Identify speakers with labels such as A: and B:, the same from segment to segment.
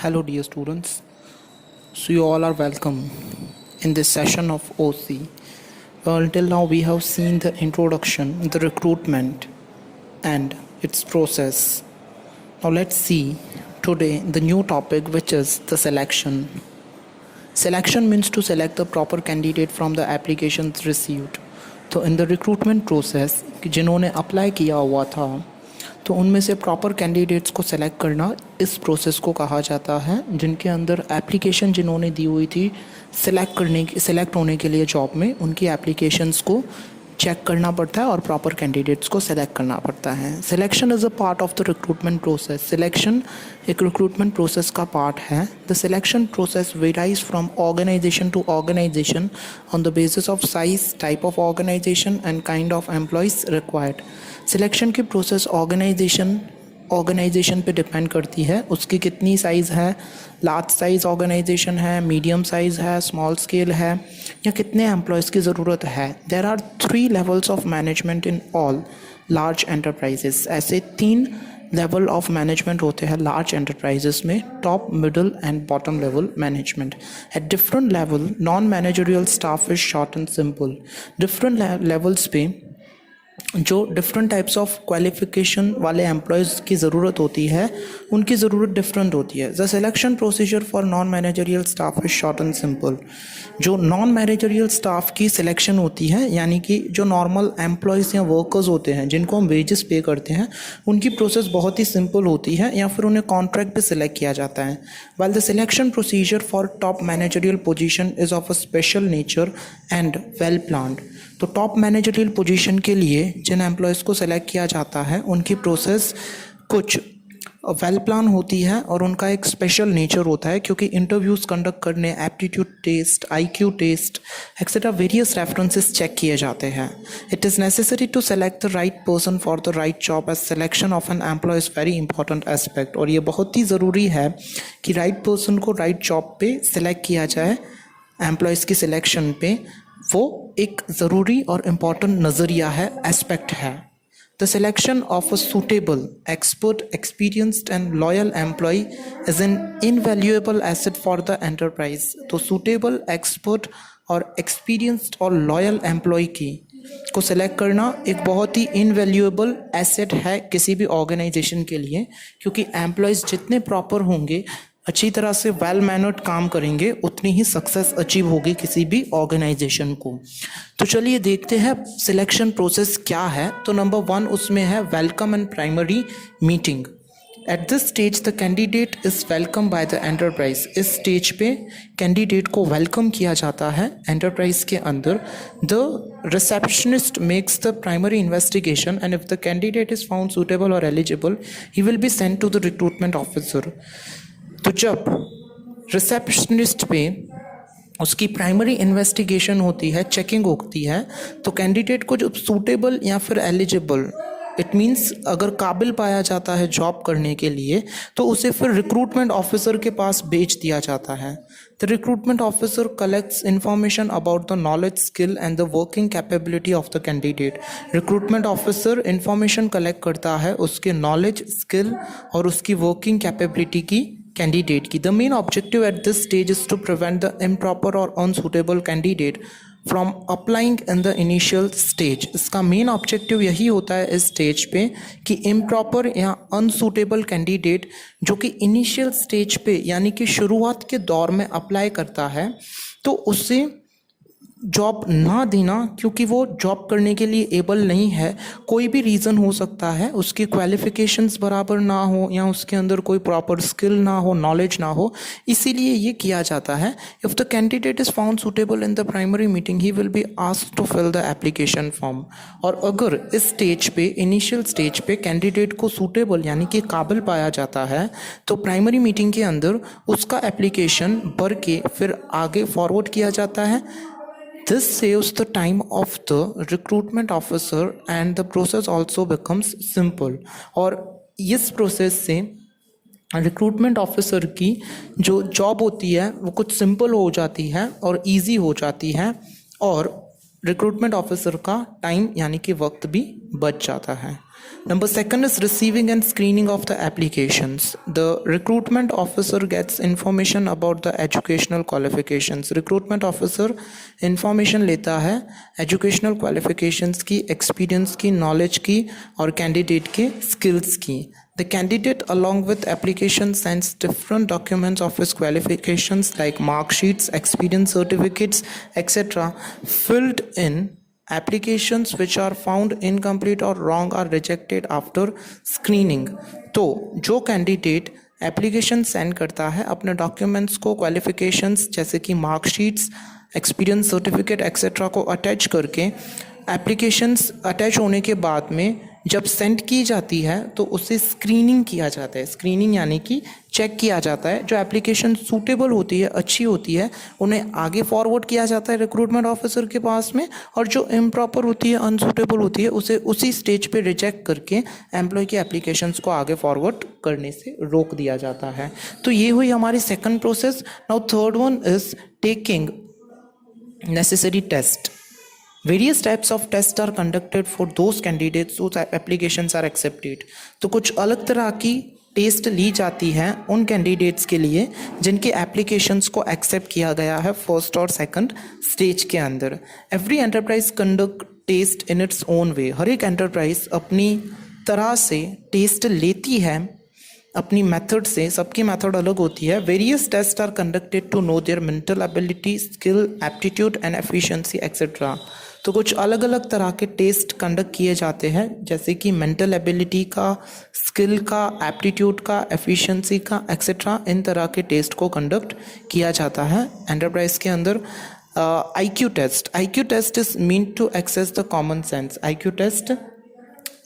A: Hello, dear students. So, you all are welcome in this session of OC. Until now, we have seen the introduction, the recruitment, and its process. Now, let's see today the new topic, which is the selection. Selection means to select the proper candidate from the applications received. तो in the recruitment process कि जिन्होंने apply किया हुआ था तो उनमें से proper candidates को सेलेक्ट करना इस प्रोसेस को कहा जाता है, जिनके अंदर एप्लीकेशन जिन्होंने दी हुई थी सेलेक्ट होने के लिए जॉब में, उनकी एप्लीकेशंस को चेक करना पड़ता है और प्रॉपर कैंडिडेट्स को सेलेक्ट करना पड़ता है। Selection is a part of the recruitment process. Selection एक रिक्रूटमेंट प्रोसेस का पार्ट है। The selection process varies from organization to organization on the basis of size, type of organization and kind of employees required. Selection की process organization पे depend करती है, उसकी कितनी size है, लार्ज साइज़ ऑर्गेनाइजेशन है, मीडियम साइज़ है, small scale है, या कितने एम्प्लॉयज़ की ज़रूरत है। There are 3 levels of management in all large enterprises. ऐसे 3 लेवल ऑफ मैनेजमेंट होते हैं लार्ज एंटरप्राइजेस में, top, middle and bottom level management. At different level non managerial staff is short and simple. Different levels पे जो different types of qualification वाले employees की ज़रूरत होती है, उनकी ज़रूरत डिफरेंट होती है। The selection procedure for non managerial staff is short and simple. जो नॉन मैनेजरियल स्टाफ की सिलेक्शन होती है, यानी कि जो नॉर्मल एम्प्लॉयज़ या वर्कर्स होते हैं जिनको हम वेजेस पे करते हैं, उनकी प्रोसेस बहुत ही सिंपल होती है, या फिर उन्हें कॉन्ट्रैक्ट पे सिलेक्ट किया जाता है। While the selection procedure for top managerial position is of a special nature and well planned. तो टॉप मैनेजरियल पोजीशन के लिए जिन एम्प्लॉयज़ को सेलेक्ट किया जाता है, उनकी प्रोसेस कुछ वेल प्लान होती है और उनका एक स्पेशल नेचर होता है, क्योंकि इंटरव्यूज़ कंडक्ट करने, aptitude test, IQ test etcetera various references check किए जाते हैं। It is necessary to select the right person for the right job, as selection of an employee is very important aspect. और ये बहुत ही ज़रूरी है कि राइट पर्सन को राइट जॉब पे सिलेक्ट किया जाए। एम्प्लॉयज़ की सिलेक्शन पे वो एक ज़रूरी और इम्पॉर्टेंट नज़रिया है, एस्पेक्ट है। The selection of a suitable, expert, experienced and loyal employee is an invaluable asset for the enterprise. तो सूटेबल, एक्सपर्ट और एक्सपीरियंस्ड और लॉयल एम्प्लॉय को सिलेक्ट करना एक बहुत ही इनवैल्यूएबल एसेट है किसी भी ऑर्गेनाइजेशन के लिए, क्योंकि एम्प्लॉयज़ जितने प्रॉपर होंगे, अच्छी तरह से वेल मैनर्ड काम करेंगे, उतनी ही सक्सेस अचीव होगी किसी भी ऑर्गेनाइजेशन को। तो चलिए देखते हैं सिलेक्शन प्रोसेस क्या है। तो नंबर 1 उसमें है welcome and primary meeting. At this stage the candidate is welcome by the enterprise. इस स्टेज पे कैंडिडेट को वेलकम किया जाता है एंटरप्राइज के अंदर। The receptionist makes the primary investigation and if the candidate is found suitable और eligible he will be sent to the recruitment officer. तो जब रिसेप्शनिस्ट पे उसकी प्राइमरी इन्वेस्टिगेशन होती है, चेकिंग होती है, तो कैंडिडेट को जब सूटेबल या फिर एलिजिबल, इट मीन्स अगर काबिल पाया जाता है जॉब करने के लिए, तो उसे फिर रिक्रूटमेंट ऑफिसर के पास भेज दिया जाता है। The recruitment officer collects information about the knowledge, skill and the working capability of the candidate. Recruitment officer information collect करता है उसके नॉलेज, स्किल और उसकी वर्किंग कैपेबिलिटी की, कैंडिडेट की। The main objective at this stage is to prevent the improper और unsuitable candidate from applying in the initial stage. इसका main objective यही होता है इस स्टेज पे कि इम्प्रॉपर या अनसूटेबल कैंडिडेट जो कि इनिशियल स्टेज पे यानी कि शुरुआत के दौर में अप्लाई करता है, तो उससे जॉब ना देना, क्योंकि वो जॉब करने के लिए एबल नहीं है। कोई भी रीज़न हो सकता है, उसकी क्वालिफिकेशंस बराबर ना हो या उसके अंदर कोई प्रॉपर स्किल ना हो, नॉलेज ना हो, इसीलिए ये किया जाता है। If the candidate is found suitable in the primary meeting he will be asked to fill the application form. और अगर इस स्टेज पे, इनिशियल स्टेज पे कैंडिडेट को सूटेबल यानी कि काबिल पाया जाता है, तो प्राइमरी मीटिंग के अंदर उसका एप्लीकेशन भर के फिर आगे फॉरवर्ड किया जाता है। This saves the time of the recruitment officer and the process also becomes simple। और इस प्रोसेस से रिक्रूटमेंट ऑफिसर की जो जॉब होती है वो कुछ सिंपल हो जाती है और इजी हो जाती है, और रिक्रूटमेंट ऑफिसर का टाइम यानी कि वक्त भी बच जाता है। Number second is receiving and screening of the applications. The recruitment officer gets information about the educational qualifications. Recruitment officer information लेता है educational qualifications की, experience की, knowledge की और candidate के skills की. The candidate along with application sends different documents of his qualifications like mark sheets, experience certificates, etc. filled in. Applications which are found incomplete or wrong are rejected after screening. तो जो candidate application send करता है अपने documents को, qualifications जैसे कि marksheets, experience certificate etcetera को attach करके, एप्लीकेशंस अटैच होने के बाद में जब सेंड की जाती है तो उसे स्क्रीनिंग किया जाता है. स्क्रीनिंग यानी कि चेक किया जाता है. जो एप्लीकेशन सूटेबल होती है, अच्छी होती है, उन्हें आगे फॉरवर्ड किया जाता है रिक्रूटमेंट ऑफिसर के पास में, और जो इम्प्रॉपर होती है, अनसूटेबल होती है, उसे उसी स्टेज पे रिजेक्ट करके एम्प्लॉय की एप्लीकेशंस को आगे फॉरवर्ड करने से रोक दिया जाता है. तो ये हुई हमारी second process. Now third one is taking necessary test. Various types of tests are conducted for those candidates whose applications are accepted. तो कुछ अलग तरह की टेस्ट ली जाती हैं उन कैंडिडेट्स के लिए जिनके एप्लीकेशंस को एक्सेप्ट किया गया है फर्स्ट और सेकंड स्टेज के अंदर. Every enterprise conduct test in its own way. हर एक एंटरप्राइज अपनी तरह से टेस्ट लेती है अपनी मेथड से. सबकी मेथड अलग होती है. Various test are conducted to know their mental ability, skill, aptitude and efficiency etcetera. तो कुछ अलग अलग तरह के टेस्ट कंडक्ट किए जाते हैं जैसे कि मेंटल एबिलिटी का, स्किल का, एप्टीट्यूड का, एफिशिएंसी का एक्सेट्रा. इन तरह के टेस्ट को कंडक्ट किया जाता है एंटरप्राइज के अंदर. IQ test. IQ test is mean to access the common sense. IQ test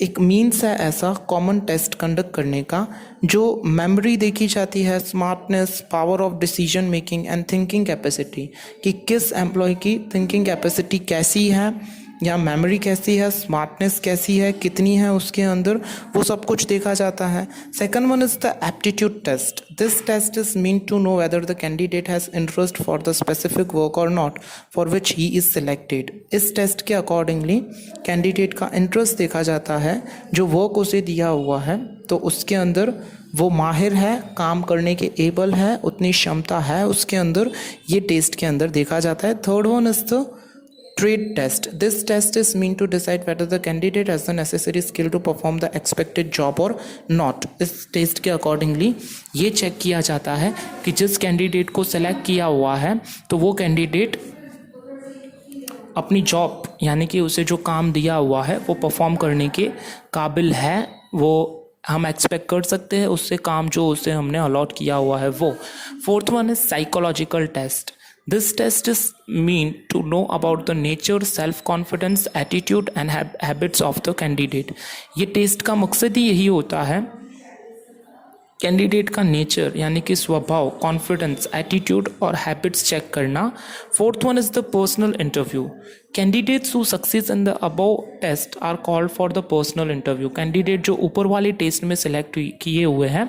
A: एक मीन्स है ऐसा कॉमन टेस्ट कंडक्ट करने का जो मेमोरी देखी जाती है, smartness, power of decision making and thinking capacity, कि किस एम्प्लॉय की थिंकिंग कैपेसिटी कैसी है या मेमोरी कैसी है, स्मार्टनेस कैसी है, कितनी है उसके अंदर, वो सब कुछ देखा जाता है. Second one is the aptitude test. This test is mean to know whether the candidate has interest for the specific work और not for which he is selected. इस टेस्ट के अकॉर्डिंगली कैंडिडेट का इंटरेस्ट देखा जाता है. जो work उसे दिया हुआ है तो उसके अंदर वो माहिर है, काम करने के एबल है, उतनी क्षमता है उसके अंदर, ये टेस्ट के अंदर देखा जाता है. Third one is the trade test. This test is meant to decide whether the candidate has the necessary skill to perform the expected job or not. इस टेस्ट के अकॉर्डिंगली ये चेक किया जाता है कि जिस कैंडिडेट को सेलेक्ट किया हुआ है तो वो कैंडिडेट अपनी जॉब यानी कि उसे जो काम दिया हुआ है वो परफॉर्म करने के काबिल है. वो हम एक्सपेक्ट कर सकते हैं उससे काम जो उसे हमने अलॉट किया हुआ है वो. Fourth one is psychological test. This test is meant to know about the nature, self-confidence, attitude and habits of the candidate. ये टेस्ट का मकसद ही यही होता है कैंडिडेट का नेचर यानी कि स्वभाव, कॉन्फिडेंस, एटीट्यूड और हैबिट्स चेक करना. Fourth one is the personal interview. Candidates who succeed in the above test are called for the personal interview. Candidate जो ऊपर वाली टेस्ट में सिलेक्ट किए हुए हैं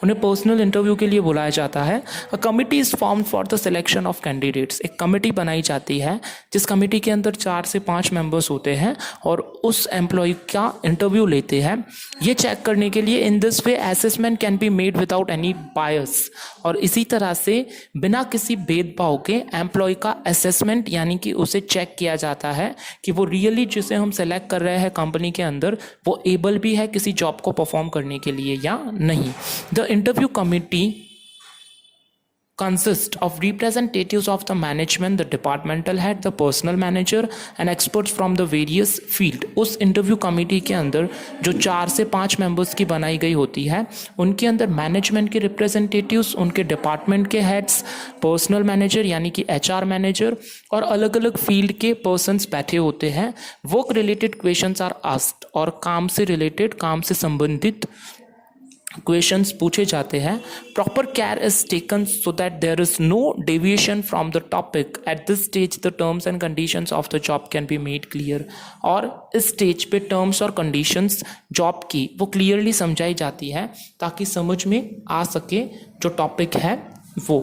A: उन्हें पर्सनल इंटरव्यू के लिए बुलाया जाता है. A committee is formed for the selection of candidates. एक कमेटी बनाई जाती है जिस कमेटी के अंदर 4 से 5 मेंबर्स होते हैं और उस एम्प्लॉय का इंटरव्यू लेते हैं ये चेक करने के लिए. In this way assessment can be made without any बायस. और इसी तरह से बिना किसी भेदभाव के एम्प्लॉय का असेसमेंट यानी कि उसे चेक किया जाता है कि वो रियली जिसे हम सेलेक्ट कर रहे हैं कंपनी के अंदर वो एबल भी है किसी जॉब को परफॉर्म करने के लिए या नहीं. The interview committee consist of representatives of the management, the departmental head, the personal manager and experts from the various field. उस इंटरव्यू कमेटी के अंदर जो 4 से 5 मेंबर्स की बनाई गई होती है उनके अंदर मैनेजमेंट के रिप्रेजेंटेटिव्स, उनके डिपार्टमेंट के हेड्स, पर्सनल मैनेजर यानी कि HR मैनेजर और अलग अलग फील्ड के पर्सन्स बैठे होते हैं. Work related questions are asked और काम से रिलेटेड, काम से संबंधित क्वेश्चंस पूछे जाते हैं. Proper care is taken so that there is no deviation from the topic. At this stage the terms and conditions of the job can be made clear. और इस स्टेज पे टर्म्स और कंडीशंस जॉब की वो clearly समझाई जाती है ताकि समझ में आ सके जो टॉपिक है वो.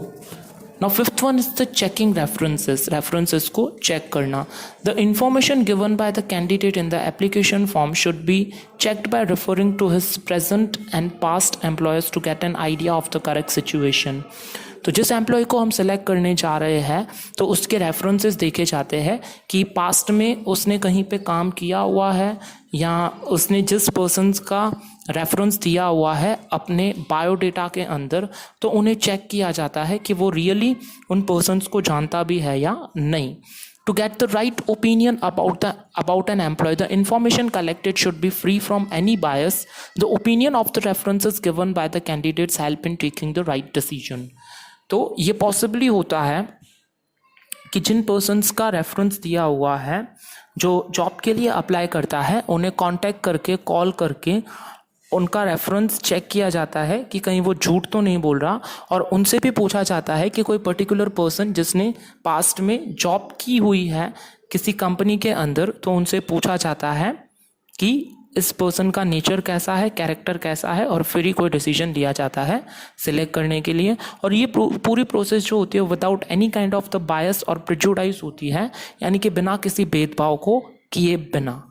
A: Now fifth one is the checking references को check करना. The information given by the candidate in the application form should be checked by referring to his present and past employers to get an idea of the correct situation. तो जिस employ को हम select करने जा रहे हैं तो उसके रेफरेंसेस देखे जाते हैं कि पास्ट में उसने कहीं पे काम किया हुआ है या उसने जिस पर्सन्स का रेफरेंस दिया हुआ है अपने बायोडेटा के अंदर, तो उन्हें चेक किया जाता है कि वो रियली उन पर्सन्स को जानता भी है या नहीं. To get the right opinion about an employee, the information collected should be free from any bias. The opinion of the references given by the candidates help in taking the right decision. तो ये possibly होता है कि जिन persons का reference दिया हुआ है, जो जॉब के लिए अप्लाई करता है, उन्हें कांटेक्ट करके कॉल करके उनका रेफरेंस चेक किया जाता है कि कहीं वो झूठ तो नहीं बोल रहा, और उनसे भी पूछा जाता है कि कोई पर्टिकुलर पर्सन जिसने पास्ट में जॉब की हुई है किसी कंपनी के अंदर, तो उनसे पूछा जाता है कि इस पर्सन का नेचर कैसा है, कैरेक्टर कैसा है, और फिर ही कोई डिसीजन लिया जाता है सिलेक्ट करने के लिए. और ये पूरी प्रोसेस जो होती है without any kind of the bias और प्रेजुडाइज होती है, यानी कि बिना किसी भेदभाव को किए बिना.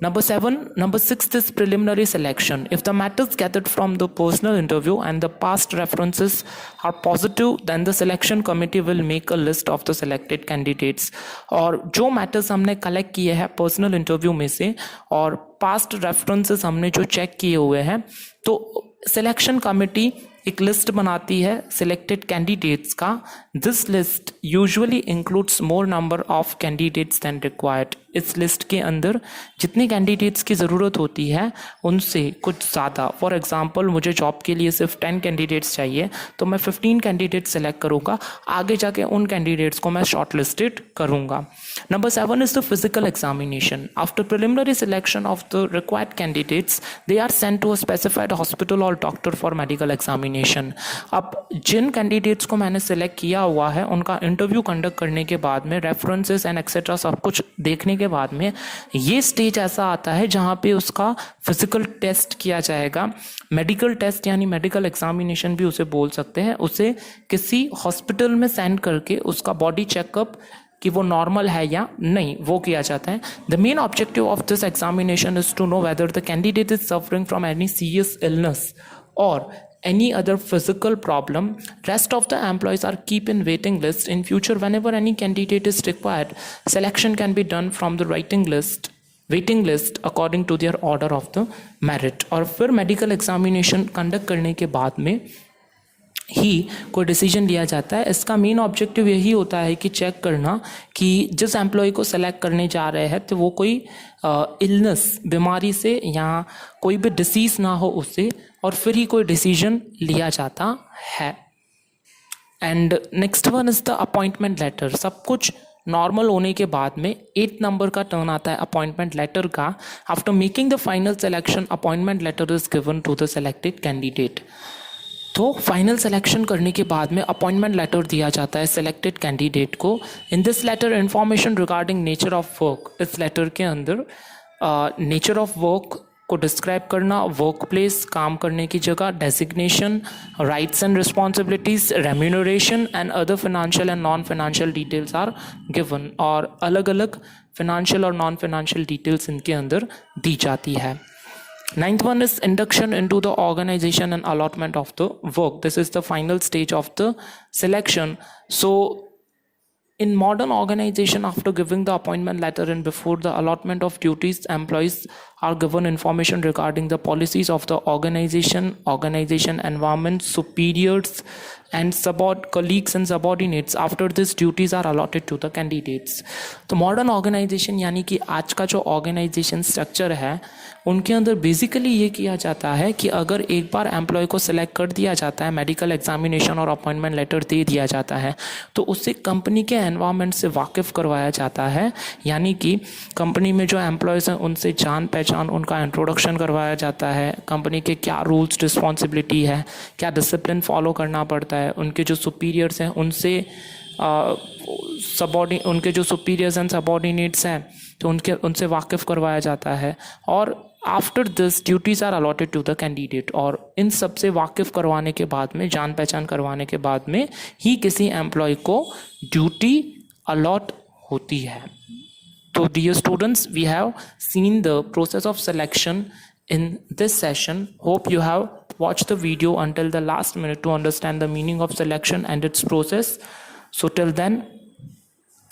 A: Number 6 is preliminary selection. If the matters gathered from the personal interview and the past references are positive, then the selection committee will make a list of the selected candidates. और जो matters हमने collect किए हैं personal interview में से और past references हमने जो check किए हुए हैं, तो selection committee एक लिस्ट बनाती है सिलेक्टेड कैंडिडेट्स का. This list usually includes more number of candidates than required. इस लिस्ट के अंदर जितने कैंडिडेट्स की ज़रूरत होती है उनसे कुछ ज़्यादा. फॉर एग्जांपल मुझे जॉब के लिए सिर्फ 10 कैंडिडेट्स चाहिए, तो मैं 15 कैंडिडेट्स सेलेक्ट करूँगा, आगे जाके उन कैंडिडेट्स को मैं शॉर्ट लिस्टेड करूँगा. Number 7 is the physical examination. After preliminary selection of the required candidates, they are sent to a specified hospital or doctor for medical examination. अब जिन कैंडिडेट्स को मैंने सेलेक्ट किया हुआ है उनका इंटरव्यू कंडक्ट करने के बाद में रेफरेंसेस एंड एक्सेट्रा सब कुछ देखने के बाद में ये स्टेज ऐसा आता है जहाँ पे उसका फिजिकल टेस्ट किया जाएगा. मेडिकल टेस्ट यानी मेडिकल एग्जामिनेशन भी उसे बोल सकते हैं. उसे किसी हॉस्पिटल में सेंड करके उसका बॉडी चेकअप कि वो नॉर्मल है या नहीं वो किया जाता है. The main objective of this examination is to know whether the candidate is suffering from any serious illness or any other physical problem. Rest of the employees are keep in waiting list. In future, whenever any candidate is required, selection can be done from the waiting list according to their order of the merit. और फिर medical examination conduct करने के बाद में ही कोई decision लिया जाता है. इसका मेन ऑब्जेक्टिव यही होता है कि चेक करना कि जिस एम्प्लॉय को सेलेक्ट करने जा रहे हैं तो वो कोई इलनेस बीमारी से या कोई भी डिसीज़ ना हो उससे, और फिर ही कोई डिसीजन लिया जाता है. And next one is the appointment letter. सब कुछ नॉर्मल होने के बाद में 8 नंबर का टर्न आता है अपॉइंटमेंट लेटर का. After making the final selection, appointment letter is given to the selected candidate. तो फाइनल सिलेक्शन करने के बाद में अपॉइंटमेंट लेटर दिया जाता है सिलेक्टेड कैंडिडेट को. In this letter information regarding nature of work. इस लेटर के अंदर नेचर ऑफ वर्क को डिस्क्राइब करना, वर्क प्लेस काम करने की जगह, designation, rights and responsibilities, remuneration and other financial and non financial details are given. और अलग अलग फाइनेंशियल और नॉन फाइनेंशियल डिटेल्स इनके अंदर दी जाती है. Ninth one is induction into the organization and allotment of the work. This is the final stage of the selection. So in modern organization, after giving the appointment letter and before the allotment of duties, employees are given information regarding the policies of the organization environment, superiors and colleagues and subordinates. After this, duties are allotted to the candidates. तो modern organisation यानी कि आज का जो organisation structure है उनके अंदर basically ये किया जाता है कि अगर एक बार एम्प्लॉय को सिलेक्ट कर दिया जाता है, मेडिकल एग्जामिनेशन और अपॉइंटमेंट लेटर दे दिया जाता है, तो उससे कंपनी के एनवायरनमेंट से वाकिफ़ करवाया जाता है. यानी कि कंपनी में जो एम्प्लॉयज़ हैं उनसे जान पहचान, उनका इंट्रोडक्शन करवाया जाता है. कंपनी के क्या रूल्स रिस्पॉन्सिबिलिटी है, क्या डिसिप्लिन फॉलो करना पड़ता है, उनके जो सुपीरियर्स हैं उनसे उनके जो सुपीरियर्स एंड सबॉर्डिनेट्स हैं तो उनसे वाकिफ़ करवाया जाता है. और after this duties are allotted to the candidate, और इन सब से वाकिफ करवाने के बाद में, जान पहचान करवाने के बाद में ही किसी एम्प्लॉय को ड्यूटी अलॉट होती है. So dear students, we have seen the process of selection in this session. Hope you have watched the video until the last minute to understand the meaning of selection and its process. So till then,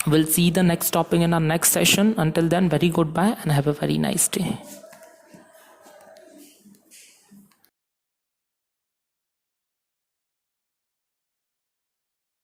A: we'll see the next topic in our next session. Until then, very goodbye and have a very nice day.